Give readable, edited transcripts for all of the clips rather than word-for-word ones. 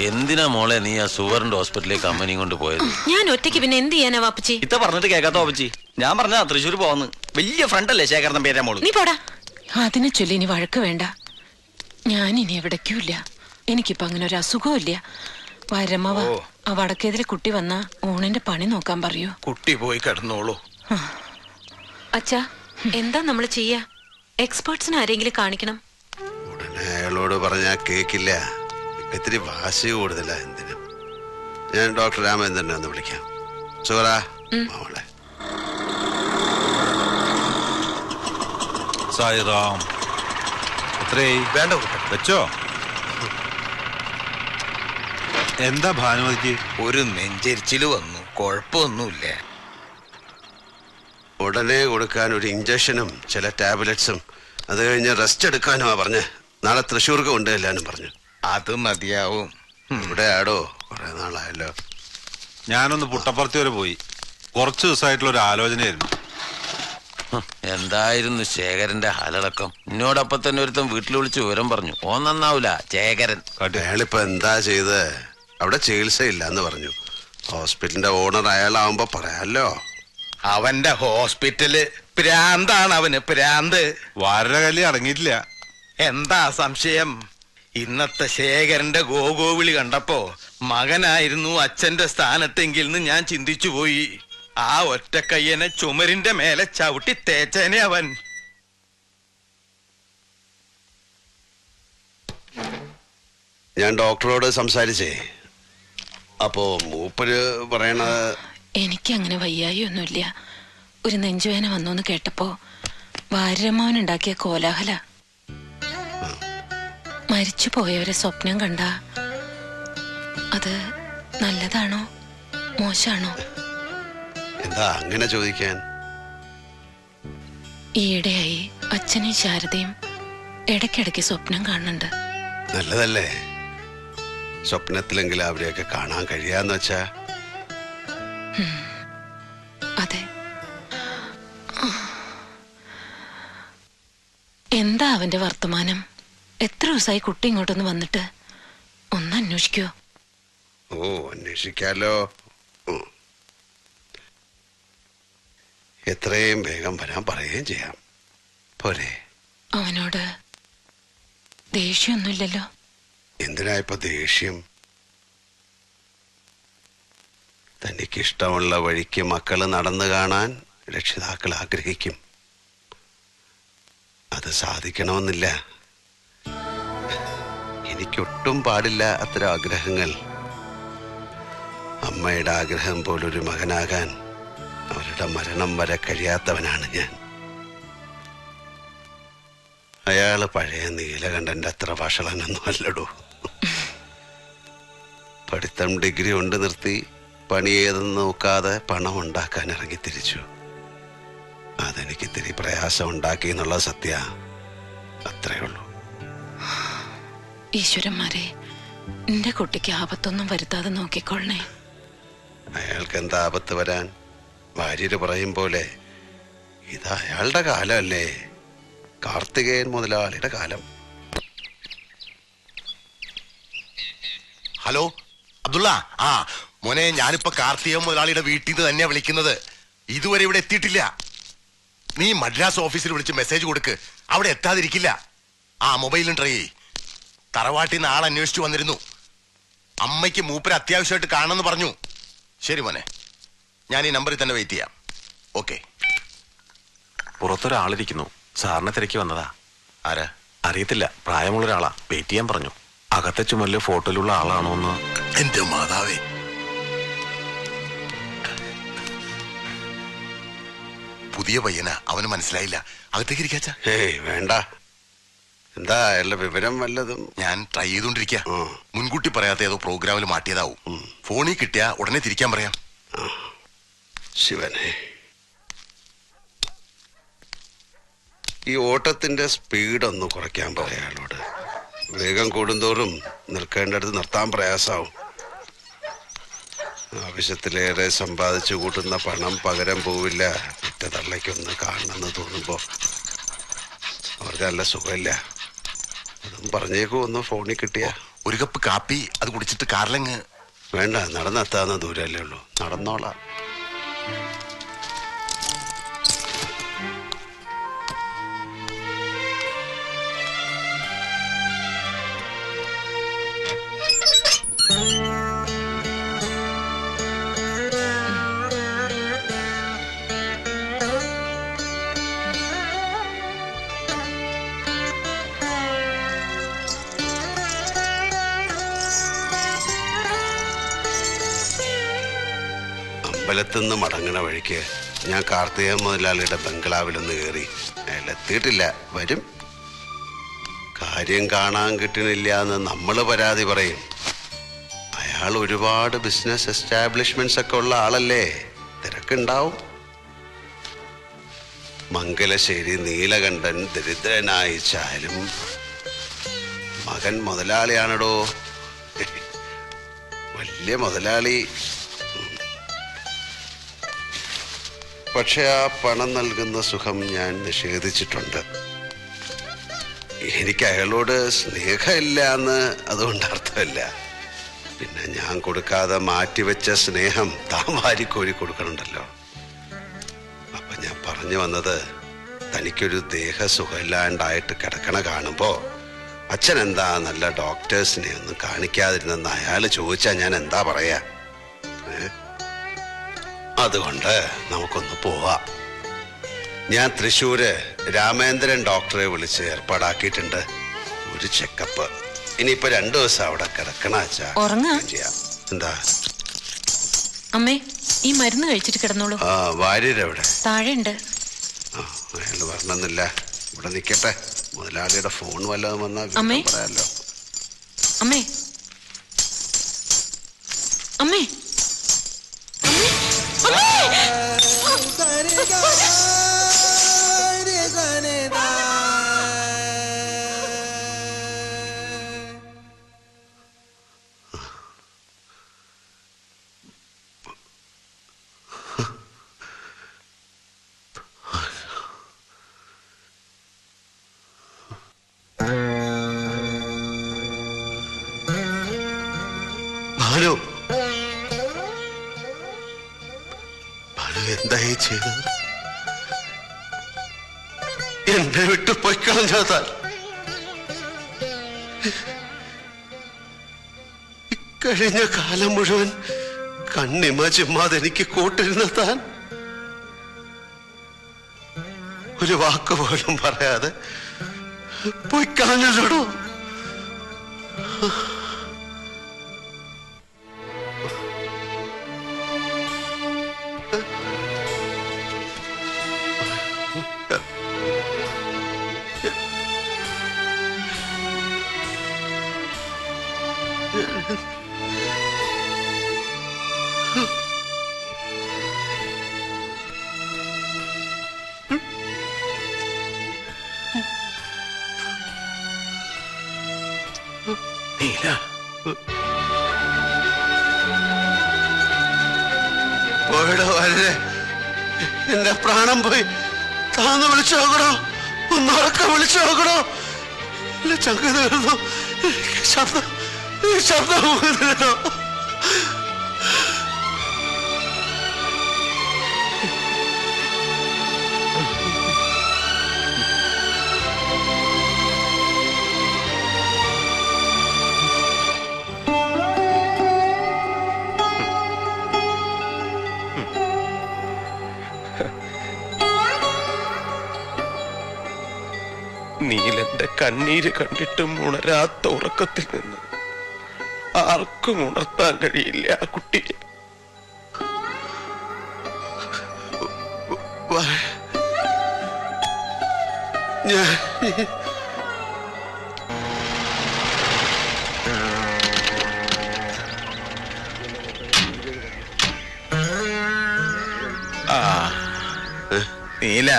എന്തിനാ മോളെ നീ ആ സുവറിന്റെ ഹോസ്പിറ്റലിലേക്ക് അമ്മനെയും കൊണ്ട് പോയത്? ഞാൻ ഒറ്റയ്ക്ക് പിന്നെ എന്ത് ചെയ്യാനാ വാപ്പച്ചി? ഇത്ത പറഞ്ഞിട്ട് കേൾക്കാത്ത വാപ്പച്ചി. ഞാൻ പറഞ്ഞ തൃശ്ശൂർ പോവാന്ന്. വലിയ ഫ്രണ്ടല്ലേ ശേഖരൻ പേരാ മോള്. നീ പോടാ. അതിനെ ചൊല്ലി ഇനി വഴക്ക് വേണ്ട. ഞാൻ ഇനി എവിടേക്കുമില്ല. എനിക്കിപ്പോ അങ്ങനെ ഒരു അസുഖവും ഇല്ല. വരമ്മവ ആ വടക്കേതിലെ കുട്ടി വന്നാ ഊണിന്റെ പണി നോക്കാൻ പറയൂ. കുട്ടി പോയി കിടന്നോളൂ. അച്ഛാ, എന്താ നമ്മള് ചെയ്യാ? എക്സ്പേർട്സിന് ആരെങ്കിലും കാണിക്കണം. ഉടനെ അയാളോട് പറഞ്ഞാ കേക്കില്ല. ഇത്തിരി വാശി കൂടുതല. എന്തിനും ഞാൻ ഡോക്ടർ രാമചന്ദ്രനെ ഒന്ന് വിളിക്കാം. സുഹറാ മോളെ. സായിറാം. വേണ്ട വെച്ചോ. എന്താ ഭാനുമതിക്ക്? ഒരു നെഞ്ചരിച്ചില് വന്നു. കുഴപ്പമൊന്നുമില്ല. ഉടനെ കൊടുക്കാൻ ഒരു ഇഞ്ചക്ഷനും ചില ടാബ്ലറ്റ്സും അത് കഴിഞ്ഞ് റെസ്റ്റ് എടുക്കാനുമാ പറഞ്ഞ്. നാളെ തൃശ്ശൂർക്ക് കൊണ്ടുവല്ലാനും പറഞ്ഞു. അത് മതിയാവും. ഇവിടെ ആടോ കുറെ നാളായല്ലോ. ഞാനൊന്ന് പുട്ടപ്പുറത്തി വരെ പോയി. കുറച്ച് ദിവസമായിട്ടുള്ള ഒരു ആലോചനയായിരുന്നു. എന്തായിരുന്നു ശേഖരന്റെ ഹാലടക്കം? എന്നോടൊപ്പം തന്നെ ഒരുത്തൻ വീട്ടിൽ വിളിച്ച് വിവരം പറഞ്ഞു. ഓ നന്നാവൂല ശേഖരൻ. അയാളിപ്പോ എന്താ ചെയ്ത്? അവിടെ ചികിത്സയില്ല എന്ന് പറഞ്ഞു. ഹോസ്പിറ്റലിന്റെ ഓണർ അയാളാവുമ്പോ പറയാലോ. അവന്റെ ഹോസ്പിറ്റല് പ്രാന്താണ്. അവന് പ്രാന്ത്. വാരര കല്ലി അടങ്ങിയിട്ടില്ല. എന്താ സംശയം? ഇന്നത്തെ ശേഖരന്റെ ഗോവിളി കണ്ടപ്പോ മകനായിരുന്നു അച്ഛന്റെ സ്ഥാനത്തെങ്കിൽ ഞാൻ ചിന്തിച്ചു പോയി. ആ ഒറ്റക്കയ്യനെ ചുമരിന്റെ മേലെ ചവിട്ടി തേച്ചേനെ അവൻ. ഞാൻ ഡോക്ടറോട് സംസാരിച്ചേ. അപ്പോ മൂപ്പര് പറയണത് എനിക്കങ്ങനെ വയ്യായി ഒന്നുമില്ല. ഒരു നെഞ്ചുവേന വന്നോന്ന് കേട്ടപ്പോ വാര്യമ്മവൻ ഉണ്ടാക്കിയ കോലാഹല. മരിച്ചു പോയവരെ സ്വപ്നം കണ്ട അത് നല്ലതാണോ മോശാണോ? എന്താ അങ്ങനെ ചോദിക്കാൻ? ഈയിടെയായി അച്ഛനും ശാരദയും ഇടയ്ക്കിടയ്ക്ക് സ്വപ്നം കാണുന്നുണ്ട്. നല്ലതല്ലേ? സ്വപ്നത്തിലെങ്കിലും അവരെയൊക്കെ കാണാൻ കഴിയാന്ന് വെച്ചാ. അതെ. എന്താ അവന്റെ വർത്തമാനം? എത്ര ദിവസമായി കുട്ടി ഇങ്ങോട്ടൊന്ന് വന്നിട്ട്? ഒന്ന് അന്വേഷിക്കോ? ഓ, അന്വേഷിക്കാലോ. എത്രയും വേഗം വരാൻ പറയുകയും ചെയ്യാം. പോരെ? അവനോട് ദേഷ്യമൊന്നുമില്ലല്ലോ? എന്തിനാ ഇപ്പൊ ദേഷ്യം? തനിക്കിഷ്ടമുള്ള വഴിക്ക് മക്കള് നടന്നു കാണാൻ രക്ഷിതാക്കൾ ആഗ്രഹിക്കും. അത് സാധിക്കണമെന്നില്ല. എനിക്കൊട്ടും പാടില്ല അത്തരം ആഗ്രഹങ്ങൾ. അമ്മയുടെ ആഗ്രഹം പോലൊരു മകനാകാൻ അവരുടെ മരണം വരെ കഴിയാത്തവനാണ് ഞാൻ. അയാള് പഴയ നീലകണ്ഠന്റെ അത്ര വഷളനൊന്നും അല്ലടോ. പഠിത്തം ഡിഗ്രി കൊണ്ട് നിർത്തി പണി ഏതെന്ന് നോക്കാതെ പണം ഉണ്ടാക്കാൻ ഇറങ്ങി തിരിച്ചു. അതെനിക്ക് ഇത്തിരി പ്രയാസം ഉണ്ടാക്കി എന്നുള്ള സത്യ. അത്രേ ഉള്ളൂ. ഈശ്വരന്മാരെ, എന്റെ കുട്ടിക്ക് ആപത്തൊന്നും വരുത്താതെ നോക്കിക്കൊള്ളണേ. അയാൾക്ക് എന്താ ആപത്ത് വരാൻ? ഭാര്യര് പറയും പോലെ ഇത് അയാളുടെ കാലമല്ലേ. കാർത്തികേയൻ മുതലാളിയുടെ കാലം. ഹലോ അബ്ദുള്ള. ആ മോനെ, ഞാനിപ്പോ കാർത്തികേയൻ മുതലാളിയുടെ വീട്ടിൽ നിന്ന് തന്നെയാ വിളിക്കുന്നത്. ഇതുവരെ ഇവിടെ എത്തിയിട്ടില്ല. നീ മദ്രാസ് ഓഫീസിൽ വിളിച്ച് മെസ്സേജ് കൊടുക്ക്. അവിടെ എത്താതിരിക്കില്ല. ആ മൊബൈലും ട്രൈ ചെയ്. തറവാട്ടിൽ നിന്ന് ആൾ അന്വേഷിച്ചു വന്നിരുന്നു. അമ്മയ്ക്ക് മൂപ്പര് അത്യാവശ്യമായിട്ട് കാണണമെന്ന് പറഞ്ഞു. ശരി മോനെ, ഞാൻ ഈ നമ്പറിൽ തന്നെ വെയിറ്റ് ചെയ്യാം. ഓക്കെ. പുറത്തൊരാളിരിക്കുന്നു. സാറിനെ തിരക്കി വന്നതാ. ആരാ? അറിയത്തില്ല. പ്രായമുള്ള ഒരാളാ. വെയിറ്റ് ചെയ്യാൻ പറഞ്ഞു. അകത്തെ ചുമലില് ഫോട്ടോയിലുള്ള ആളാണോ എന്ന്. എന്റെ മാതാവേ, പുതിയ പയ്യനാ. അവന് മനസ്സിലായില്ല. അകത്തേക്ക് ഇരിക്കാച്ച. ഏയ് വേണ്ട. എന്താ അയാളുടെ വിവരം വല്ലതും? ഞാൻ ട്രൈ ചെയ്തോണ്ടിരിക്ക. മുൻകൂട്ടി പറയാത്ത ഏതോ പ്രോഗ്രാമിൽ മാറ്റിയതാവും. ഫോണിൽ കിട്ടിയാ ഉടനെ തിരിക്കാൻ പറയാം. ശിവനെ, ഈ ഓട്ടത്തിന്റെ സ്പീഡ് ഒന്ന് കുറയ്ക്കാൻ പറയാ അയാളോട്. വേഗം കൂടുന്തോറും നിൽക്കേണ്ടടുത്ത് നിർത്താൻ പ്രയാസാവും. ആവശ്യത്തിലേറെ സമ്പാദിച്ചു കൂട്ടുന്ന പണം പകരം പോവില്ല. പിറ്റ തള്ളയ്ക്കൊന്ന് കാണണമെന്ന് തോന്നുമ്പോ അവർക്ക് നല്ല സുഖമില്ല. അതും പറഞ്ഞേക്കും. ഒന്ന് ഫോണിൽ കിട്ടിയ. ഒരു കപ്പ് കാപ്പി അത് കുടിച്ചിട്ട് കാറിലങ്ങ്. വേണ്ട, നടന്നെത്താവുന്ന ദൂരല്ലേ ഉള്ളൂ, നടന്നോളാം. അമ്പലത്തുനിന്ന് മടങ്ങണ വഴിക്ക് ഞാൻ കാർത്തിക മുതലാളിയുടെ ബംഗ്ലാവിലൊന്ന് കയറി. അയാളെത്തിയിട്ടില്ല, വരും. കാര്യം കാണാൻ കിട്ടണില്ല എന്ന് നമ്മൾ പരാതി പറയും. അയാൾ ഒരുപാട് ബിസിനസ് എസ്റ്റാബ്ലിഷ്മെന്റ്സ് ഒക്കെ ഉള്ള ആളല്ലേ, തിരക്കുണ്ടാവും. മംഗലശ്ശേരി നീലകണ്ഠൻ ദരിദ്രനായിച്ചാലും മകൻ മുതലാളിയാണടോ, വലിയ മുതലാളി. പക്ഷെ ആ പണം നൽകുന്ന സുഖം ഞാൻ നിഷേധിച്ചിട്ടുണ്ട്. എനിക്ക് അയാളോട് സ്നേഹമില്ല എന്ന് അതുകൊണ്ട് അർത്ഥമില്ല. പിന്നെ ഞാൻ കൊടുക്കാതെ മാറ്റിവെച്ച സ്നേഹം താൻ വാരിക്കോരി കൊടുക്കണുണ്ടല്ലോ. അപ്പൊ ഞാൻ പറഞ്ഞു വന്നത്, തനിക്കൊരു ദേഹസുഖമില്ലാണ്ടായിട്ട് കിടക്കണ കാണുമ്പോ അച്ഛൻ എന്താ നല്ല ഡോക്ടേഴ്സിനെ ഒന്നും കാണിക്കാതിരുന്നെന്ന് അയാൾ ചോദിച്ചാൽ ഞാൻ എന്താ പറയാ? അതുകൊണ്ട് നമുക്കൊന്ന് പോവാം. ഞാൻ തൃശ്ശൂര് രാമേന്ദ്രൻ ഡോക്ടറെ വിളിച്ച് ഏർപ്പാടാക്കിയിട്ടുണ്ട് ഒരു ചെക്കപ്പ്. ഇനിയിപ്പോ 2 ദിവസം അവിടെ കിടക്കണ ചെയ്യാം. എന്താ അമ്മേ, ഈ മരുന്ന് കഴിച്ചിട്ട് കിടന്നോളൂ. ആ, വാര്യരെവിടെ? താഴെയുണ്ട്. ആ, അയാൾ വരണമെന്നില്ല, ഇവിടെ നിൽക്കട്ടെ. മുതലാളിയുടെ ഫോൺ വല്ലതും വന്നാൽ പറയാലോ. അമ്മേ, അമ്മേ, ഭാനു, എന്തായി ചെയ്തത്? എന്നെ വിട്ട് പൊയ്ക്കളഞ്ഞ താൻ. ഇക്കഴിഞ്ഞ കാലം മുഴുവൻ കണ്ണിമ ചിമ്മാതെ എനിക്ക് കൂട്ടിരുന്ന താൻ ഒരു വാക്ക് പോലും പറയാതെ പൊയ്ക്കളഞ്ഞല്ലോ. നീല, പോയടോ വരെ, എന്റെ പ്രാണം പോയി. താന്ന് വിളിച്ചു നോക്കണോ, ഒന്നുറക്കം വിളിച്ചു നോക്കണോ. എന്റെ ചങ്ക തീർന്നു. ശബ്ദം ശബ്ദം നീലന്റെ കണ്ണീര് കണ്ടിട്ടും ഉണരാത്ത ഉറക്കത്തിൽ നിന്ന് ആർക്കും ഉണർത്താൻ കഴിയില്ല ആ കുട്ടിയെ. നീല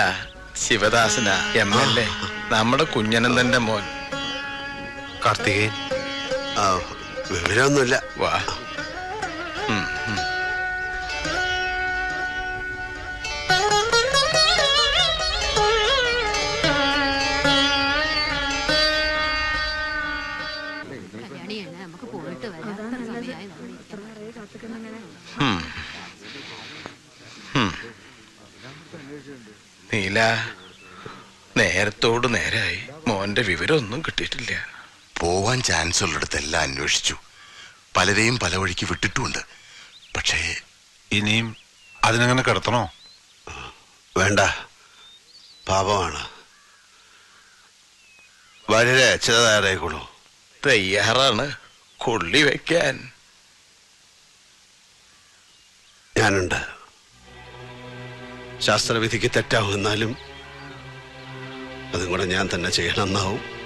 ശിവദാസന MLA, നമ്മുടെ കുഞ്ഞനന്ദന്റെ മോൻ. കാർത്തികേയൻ. വിവരമൊന്നുമില്ല. വാ. നീല, നേരത്തോട് നേരായി മോന്റെ വിവരമൊന്നും കിട്ടിയിട്ടില്ല. പോവാൻ ചാൻസ് ഉള്ളിടത്തെല്ലാം അന്വേഷിച്ചു, പലരെയും പല വഴിക്ക് വിട്ടിട്ടുമുണ്ട്. പക്ഷേ ഇനിയും അതിനങ്ങനെ കിടത്തണോ? വേണ്ട, പാപമാണ്. വളരെ അച്ഛതായിക്കോളൂ. തയ്യാറാണ് കൊള്ളി വെക്കാൻ. ഞാനുണ്ട്. ശാസ്ത്രവിധിക്ക് തെറ്റാവുന്നാലും അതും കൂടെ ഞാൻ തന്നെ ചെയ്യണമെന്നാവും.